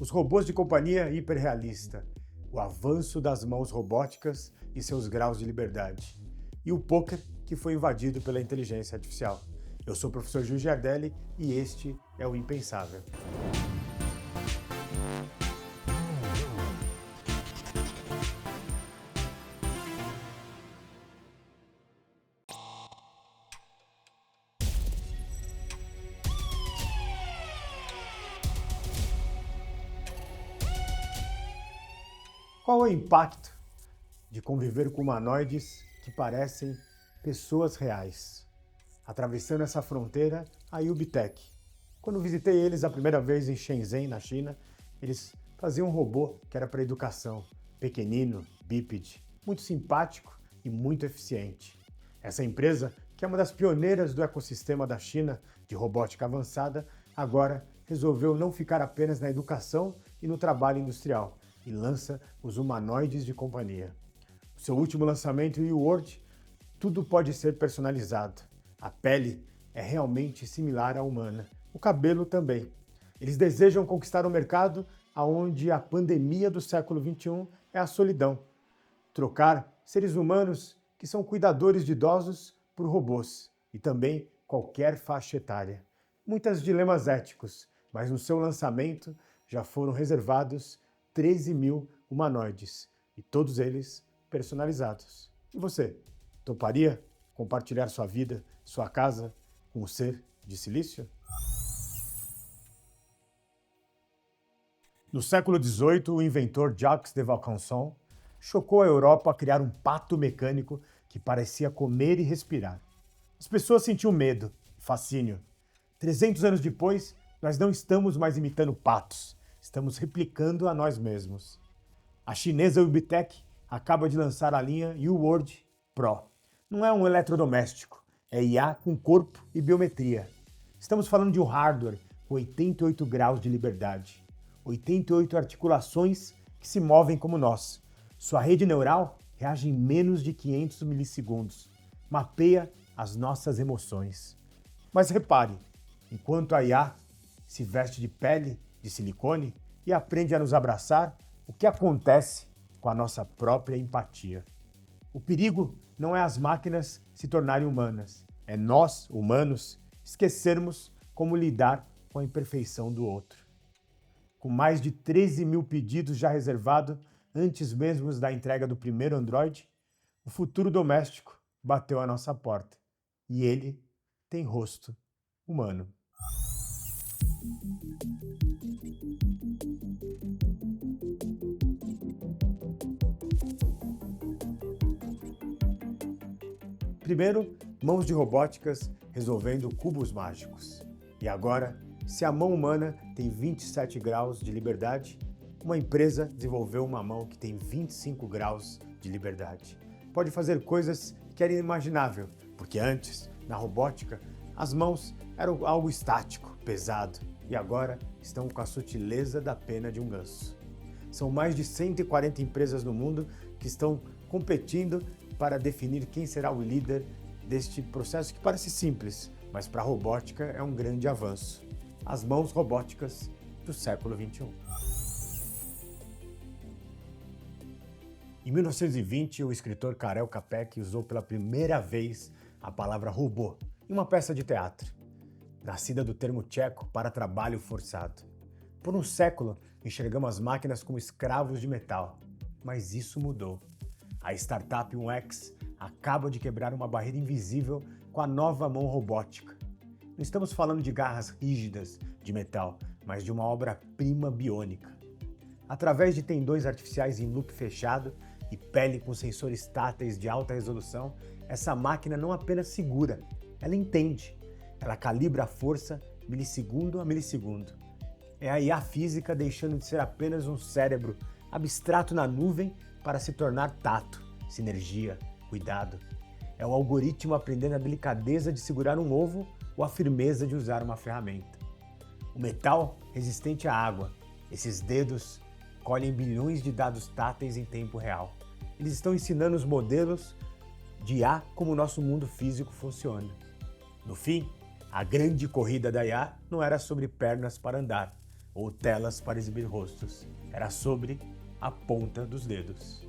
os robôs de companhia hiperrealista, o avanço das mãos robóticas e seus graus de liberdade, e o poker que foi invadido pela inteligência artificial. Eu sou o professor Gil Giardelli e este é o Impensável. Qual é o impacto de conviver com humanoides que parecem pessoas reais? Atravessando essa fronteira, a UBTech. Quando visitei eles a primeira vez em Shenzhen, na China, eles faziam um robô que era para educação, pequenino, bípede, muito simpático e muito eficiente. Essa empresa, que é uma das pioneiras do ecossistema da China de robótica avançada, agora resolveu não ficar apenas na educação e no trabalho industrial, e lança os humanoides de companhia. O seu último lançamento, o U-World, tudo pode ser personalizado. A pele é realmente similar à humana, o cabelo também. Eles desejam conquistar um mercado onde a pandemia do século XXI é a solidão. Trocar seres humanos que são cuidadores de idosos por robôs e também qualquer faixa etária. Muitos dilemas éticos, mas no seu lançamento já foram reservados 13 mil humanoides, e todos eles personalizados. E você, toparia compartilhar sua vida, sua casa, com um ser de silício? No século XVIII, o inventor Jacques de Vaucanson chocou a Europa a criar um pato mecânico que parecia comer e respirar. As pessoas sentiam medo, fascínio. 300 anos depois, nós não estamos mais imitando patos. Estamos replicando a nós mesmos. A chinesa UBTech acaba de lançar a linha U-World Pro. Não é um eletrodoméstico, é IA com corpo e biometria. Estamos falando de um hardware com 88 graus de liberdade, 88 articulações que se movem como nós. Sua rede neural reage em menos de 500 milissegundos, mapeia as nossas emoções. Mas repare, enquanto a IA se veste de pele, de silicone e aprende a nos abraçar, o que acontece com a nossa própria empatia? O perigo não é as máquinas se tornarem humanas, é nós, humanos, esquecermos como lidar com a imperfeição do outro. Com mais de 13 mil pedidos já reservados antes mesmo da entrega do primeiro Android, o futuro doméstico bateu à nossa porta e ele tem rosto humano. Primeiro, mãos de robóticas resolvendo cubos mágicos. E agora, se a mão humana tem 27 graus de liberdade, uma empresa desenvolveu uma mão que tem 25 graus de liberdade. Pode fazer coisas que era inimaginável, porque antes, na robótica, as mãos eram algo estático, pesado, e agora estão com a sutileza da pena de um ganso. São mais de 140 empresas no mundo que estão competindo para definir quem será o líder deste processo que parece simples, mas para a robótica é um grande avanço. As mãos robóticas do século XXI. Em 1920, o escritor Karel Čapek usou pela primeira vez a palavra robô em uma peça de teatro, nascida do termo tcheco para trabalho forçado. Por um século, enxergamos as máquinas como escravos de metal, mas isso mudou. A startup 1X acaba de quebrar uma barreira invisível com a nova mão robótica. Não estamos falando de garras rígidas de metal, mas de uma obra-prima biônica. Através de tendões artificiais em loop fechado e pele com sensores táteis de alta resolução, essa máquina não apenas segura, ela entende. Ela calibra a força milissegundo a milissegundo. É a IA física deixando de ser apenas um cérebro abstrato na nuvem para se tornar tato, sinergia, cuidado. É o algoritmo aprendendo a delicadeza de segurar um ovo ou a firmeza de usar uma ferramenta. O metal resistente à água. Esses dedos colhem bilhões de dados táteis em tempo real. Eles estão ensinando os modelos de IA como o nosso mundo físico funciona. No fim, a grande corrida da IA não era sobre pernas para andar. ou telas para exibir rostos. Era sobre a ponta dos dedos.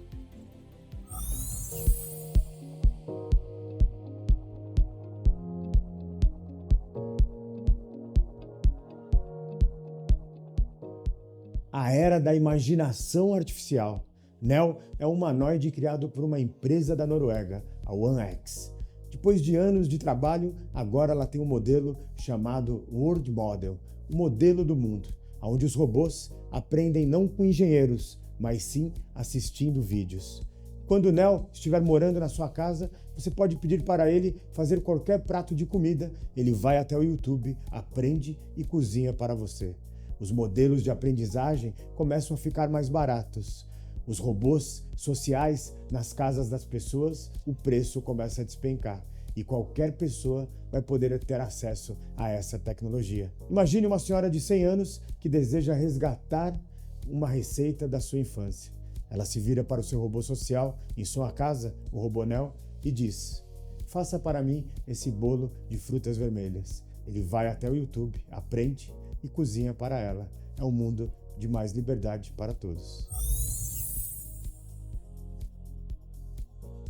A era da imaginação artificial. Nell é um humanoide criado por uma empresa da Noruega, a OneX. Depois de anos de trabalho, agora ela tem um modelo chamado World Model, o modelo do mundo, onde os robôs aprendem não com engenheiros, mas sim assistindo vídeos. Quando o Nell estiver morando na sua casa, você pode pedir para ele fazer qualquer prato de comida, ele vai até o YouTube, aprende e cozinha para você. Os modelos de aprendizagem começam a ficar mais baratos. Os robôs sociais nas casas das pessoas, o preço começa a despencar e qualquer pessoa vai poder ter acesso a essa tecnologia. Imagine uma senhora de 100 anos que deseja resgatar uma receita da sua infância. Ela se vira para o seu robô social em sua casa, o robô Nell, e diz: faça para mim esse bolo de frutas vermelhas. Ele vai até o YouTube, aprende e cozinha para ela. É um mundo de mais liberdade para todos.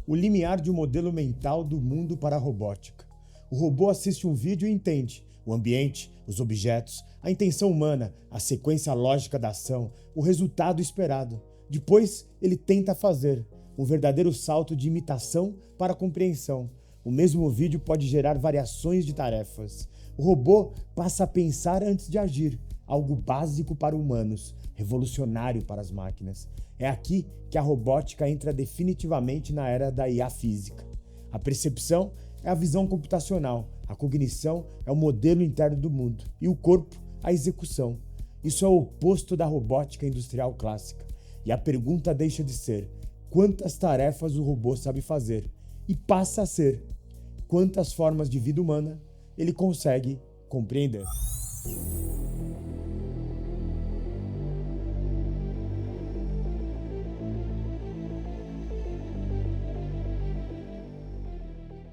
O limiar de um modelo mental do mundo para a robótica. O robô assiste um vídeo e entende o ambiente, os objetos, a intenção humana, a sequência lógica da ação, o resultado esperado. Depois, ele tenta fazer um verdadeiro salto de imitação para a compreensão. O mesmo vídeo pode gerar variações de tarefas. O robô passa a pensar antes de agir, algo básico para humanos, revolucionário para as máquinas. É aqui que a robótica entra definitivamente na era da IA física. A percepção é a visão computacional, a cognição é o modelo interno do mundo e o corpo, a execução. Isso é o oposto da robótica industrial clássica. E a pergunta deixa de ser: quantas tarefas o robô sabe fazer? E passa a ser: quantas formas de vida humana ele consegue compreender?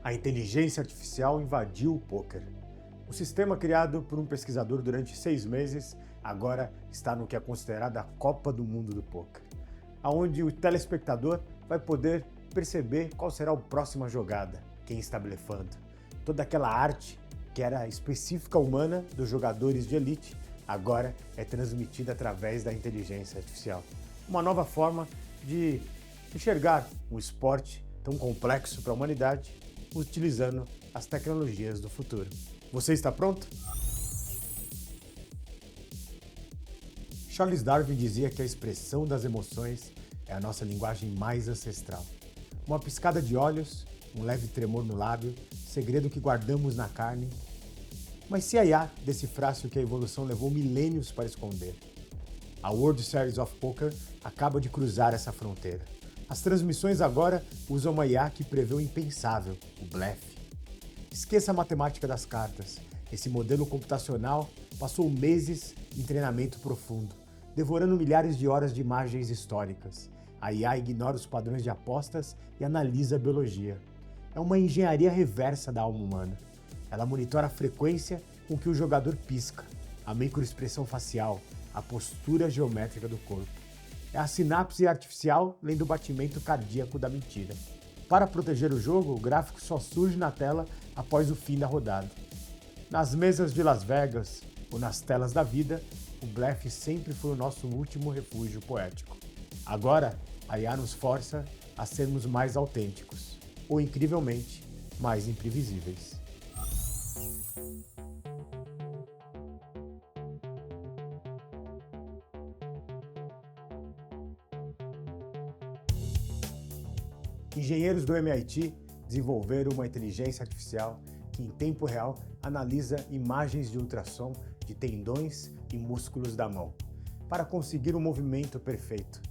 A inteligência artificial invadiu o pôquer. O sistema criado por um pesquisador durante 6 meses agora está no que é considerado a Copa do Mundo do Pôquer, onde o telespectador vai poder perceber qual será a próxima jogada, quem está blefando. Toda aquela arte que era específica humana dos jogadores de elite agora é transmitida através da inteligência artificial. Uma nova forma de enxergar um esporte tão complexo para a humanidade utilizando as tecnologias do futuro. Você está pronto? Charles Darwin dizia que a expressão das emoções é a nossa linguagem mais ancestral. Uma piscada de olhos, um leve tremor no lábio, segredo que guardamos na carne. Mas se a IA decifrasse o que a evolução levou milênios para esconder? A World Series of Poker acaba de cruzar essa fronteira. As transmissões agora usam uma IA que prevê o impensável, o blefe. Esqueça a matemática das cartas. Esse modelo computacional passou meses em treinamento profundo, devorando milhares de horas de imagens históricas. A IA ignora os padrões de apostas e analisa a biologia. É uma engenharia reversa da alma humana. Ela monitora a frequência com que o jogador pisca, a microexpressão facial, a postura geométrica do corpo. É a sinapse artificial lendo o batimento cardíaco da mentira. Para proteger o jogo, o gráfico só surge na tela após o fim da rodada. Nas mesas de Las Vegas ou nas telas da vida, o blefe sempre foi o nosso último refúgio poético. Agora, a IA nos força a sermos mais autênticos, ou incrivelmente, mais imprevisíveis. Engenheiros do MIT desenvolveram uma inteligência artificial que, em tempo real, analisa imagens de ultrassom de tendões e músculos da mão, para conseguir um movimento perfeito.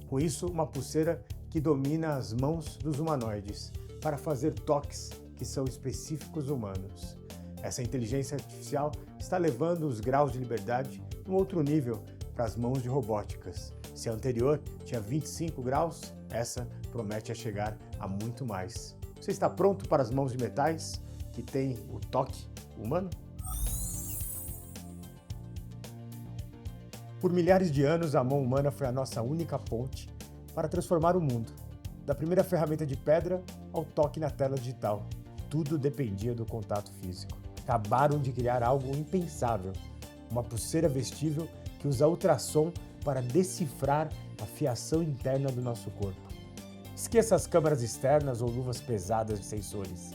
Com isso, uma pulseira que domina as mãos dos humanoides, para fazer toques que são específicos humanos. Essa inteligência artificial está levando os graus de liberdade a um outro nível para as mãos de robóticas. Se a anterior tinha 25 graus, essa promete a chegar a muito mais. Você está pronto para as mãos de metais que têm o toque humano? Por milhares de anos, a mão humana foi a nossa única ponte para transformar o mundo. Da primeira ferramenta de pedra ao toque na tela digital, tudo dependia do contato físico. Acabaram de criar algo impensável, uma pulseira vestível que usa ultrassom para decifrar a fiação interna do nosso corpo. Esqueça as câmeras externas ou luvas pesadas de sensores.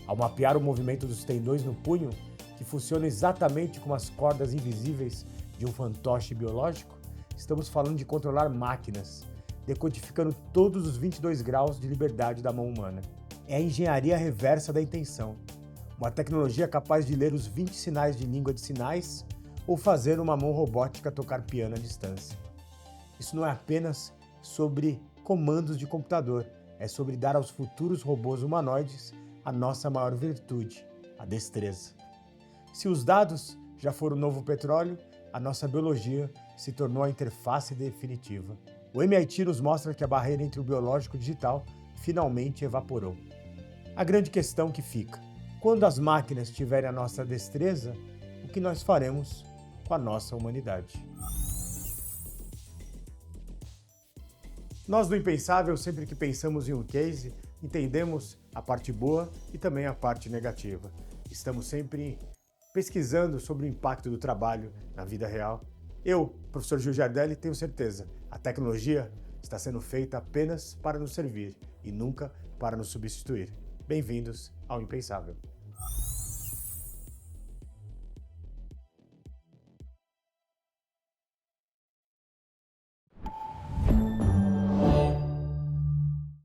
Ao mapear o movimento dos tendões no punho, que funciona exatamente como as cordas invisíveis de um fantoche biológico, estamos falando de controlar máquinas, decodificando todos os 22 graus de liberdade da mão humana. É a engenharia reversa da intenção, uma tecnologia capaz de ler os 20 sinais de língua de sinais ou fazer uma mão robótica tocar piano à distância. Isso não é apenas sobre comandos de computador, é sobre dar aos futuros robôs humanoides a nossa maior virtude, a destreza. Se os dados já foram o novo petróleo, a nossa biologia se tornou a interface definitiva. O MIT nos mostra que a barreira entre o biológico e o digital finalmente evaporou. A grande questão que fica: quando as máquinas tiverem a nossa destreza, o que nós faremos com a nossa humanidade? Nós do Impensável, sempre que pensamos em um case, entendemos a parte boa e também a parte negativa. Estamos sempre pesquisando sobre o impacto do trabalho na vida real. Eu, professor Gil Giardelli, tenho certeza, a tecnologia está sendo feita apenas para nos servir e nunca para nos substituir. Bem-vindos ao Impensável.